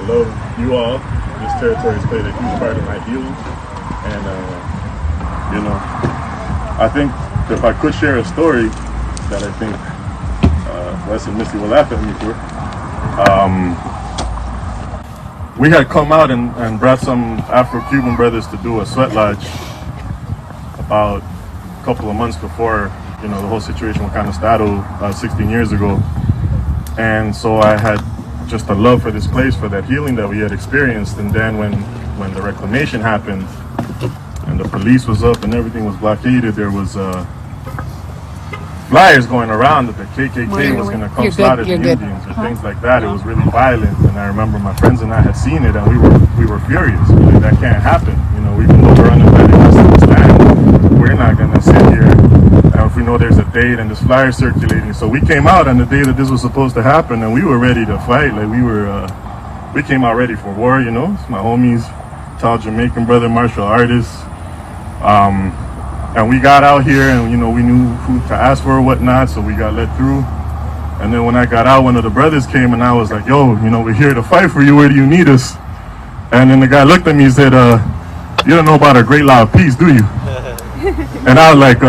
love you all. This territory has played a huge part in my healing. And, I think if I could share a story that I think Wes and Missy will laugh at me for. We had come out and brought some Afro-Cuban brothers to do a sweat lodge about a couple of months before, the whole situation with kind of started 16 years ago. And so I had just a love for this place, for that healing that we had experienced. And then when the reclamation happened and the police was up and everything was blockaded, there was flyers going around that the KKK was going to come slaughter the Indians or things like that. It was really violent, and I remember my friends and I had seen it, and we were furious. We were like, that can't happen. Even though we're uninvited guests in this land, we're not going to sit here if we know there's a date and this flyer circulating. So we came out on the day that this was supposed to happen, and we were ready to fight. Like we came out ready for war. My homies, tall Jamaican brother, martial artists. And we got out here and, we knew who to ask for or whatnot, so we got let through. And then when I got out, one of the brothers came and I was like, yo, we're here to fight for you. Where do you need us? And then the guy looked at me and said, you don't know about our great law of peace, do you? And I was like,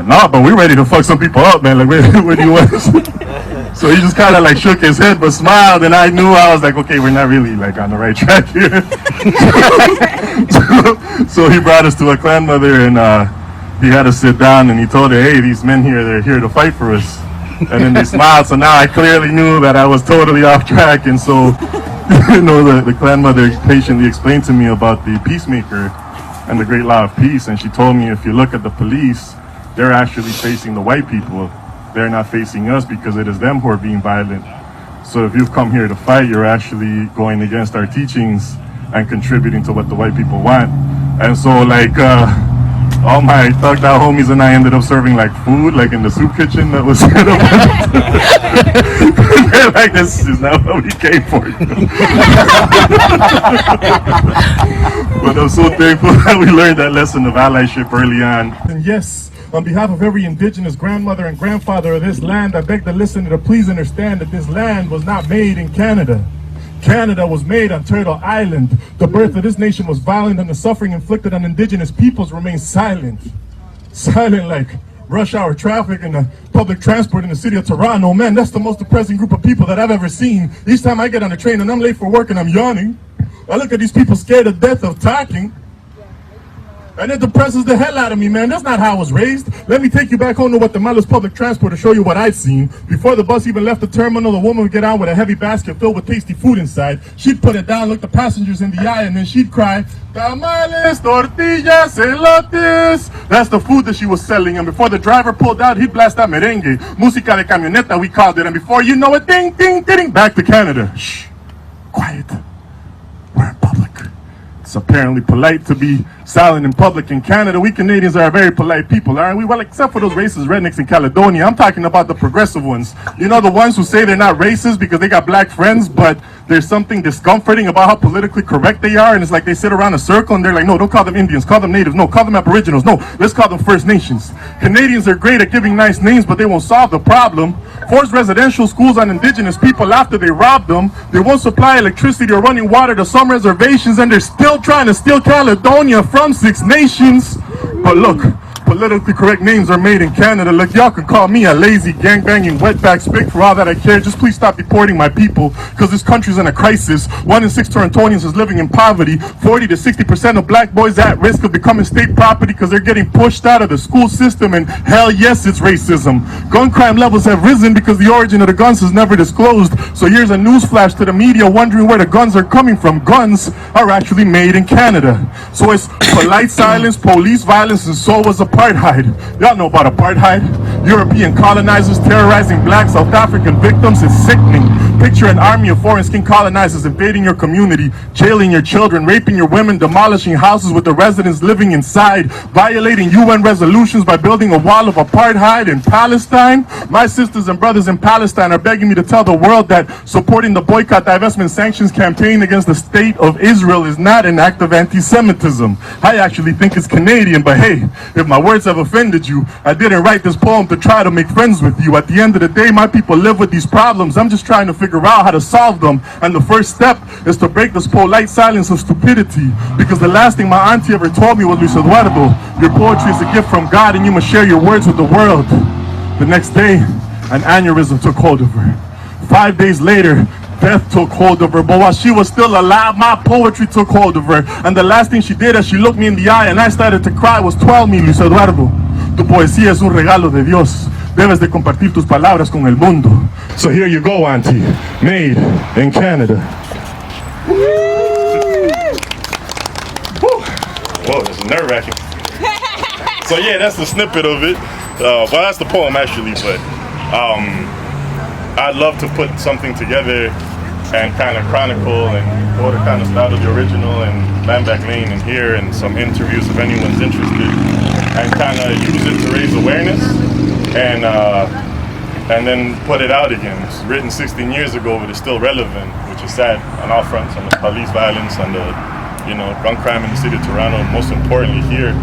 no, but we're ready to fuck some people up, man. Like, where do you want us? So he just kind of shook his head but smiled, and I knew, I was like, okay, we're not really on the right track here. So he brought us to a clan mother, and he had us sit down, and he told her, hey, these men here, they're here to fight for us. And then they smiled, so now I clearly knew that I was totally off track. And so the clan mother patiently explained to me about the peacemaker and the great law of peace, and she told me, if you look at the police, they're actually facing the white people. They're not facing us because it is them who are being violent. So if you've come here to fight, you're actually going against our teachings and contributing to what the white people want. And so all my thugged out homies and I ended up serving food in the soup kitchen that was set up. They're like, this is not what we came for. But I'm so thankful that we learned that lesson of allyship early on. And yes, on behalf of every indigenous grandmother and grandfather of this land, I beg the listener to please understand that this land was not made in Canada. Canada was made on Turtle Island. The birth of this nation was violent, and the suffering inflicted on indigenous peoples remains silent. Silent like rush hour traffic and the public transport in the city of Toronto. Man, that's the most depressing group of people that I've ever seen. Each time I get on a train and I'm late for work and I'm yawning, I look at these people scared to death of talking. And it depresses the hell out of me, man. That's not how I was raised. Let me take you back home to Guatemala's public transport to show you what I'd seen. Before the bus even left the terminal, the woman would get out with a heavy basket filled with tasty food inside. She'd put it down, look the passengers in the eye, and then she'd cry, tamales, tortillas, elotes. That's the food that she was selling. And before the driver pulled out, he'd blast that merengue. Música de camioneta, we called it. And before you know it, ding, ding, ding, back to Canada. Shh, quiet. We're in public. It's apparently polite to be silent in public in Canada. We Canadians are a very polite people, aren't we? Well, except for those racist rednecks in Caledonia. I'm talking about the progressive ones. The ones who say they're not racist because they got black friends, but there's something discomforting about how politically correct they are, and it's like they sit around a circle and they're like, no, don't call them Indians, call them natives, no, call them aboriginals, no, let's call them First Nations. Canadians are great at giving nice names, but they won't solve the problem. Force residential schools on indigenous people after they robbed them. They won't supply electricity or running water to some reservations, and they're still trying to steal Caledonia from Six Nations. But look, politically correct names are made in Canada. Look, y'all can call me a lazy, gangbanging, wetback spick for all that I care. Just please stop deporting my people, because this country's in a crisis. 1 in 6 Torontonians is living in poverty. 40 to 60% of black boys at risk of becoming state property because they're getting pushed out of the school system. And hell yes, it's racism. Gun crime levels have risen because the origin of the guns is never disclosed. So here's a news flash to the media wondering where the guns are coming from. Guns are actually made in Canada. So it's polite silence, police violence, and so was apartheid. Y'all know about apartheid. European colonizers terrorizing black South African victims is sickening. Picture an army of foreign-skinned colonizers invading your community, jailing your children, raping your women, demolishing houses with the residents living inside, violating UN resolutions by building a wall of apartheid in Palestine. My sisters and brothers in Palestine are begging me to tell the world that supporting the boycott, divestment, sanctions campaign against the state of Israel is not an act of anti-Semitism. I actually think it's Canadian, but hey, if my words have offended you, I didn't write this poem to try to make friends with you. At the end of the day, my people live with these problems. I'm just trying to figure out how to solve them. And the first step is to break this polite silence of stupidity. Because the last thing my auntie ever told me was, Luis Eduardo, your poetry is a gift from God and you must share your words with the world. The next day, an aneurysm took hold of her. 5 days later, death took hold of her. But while she was still alive, my poetry took hold of her. And the last thing she did as she looked me in the eye and I started to cry was, "Tell me, Luis Eduardo, tu poesía es un regalo de Dios. Debes de compartir tus palabras con el mundo." So here you go, auntie. Made in Canada. Whoa, this is nerve-wracking. So yeah, that's the snippet of it. Well, that's the poem actually, but I'd love to put something together and kind of chronicle and go the kind of style of the original and Land Back Lane in here and some interviews if anyone's interested, and kind of use it to raise awareness and then put it out again. It's written 16 years ago, but it's still relevant, which is sad on all fronts, on the police violence, on the gun crime in the city of Toronto, most importantly here.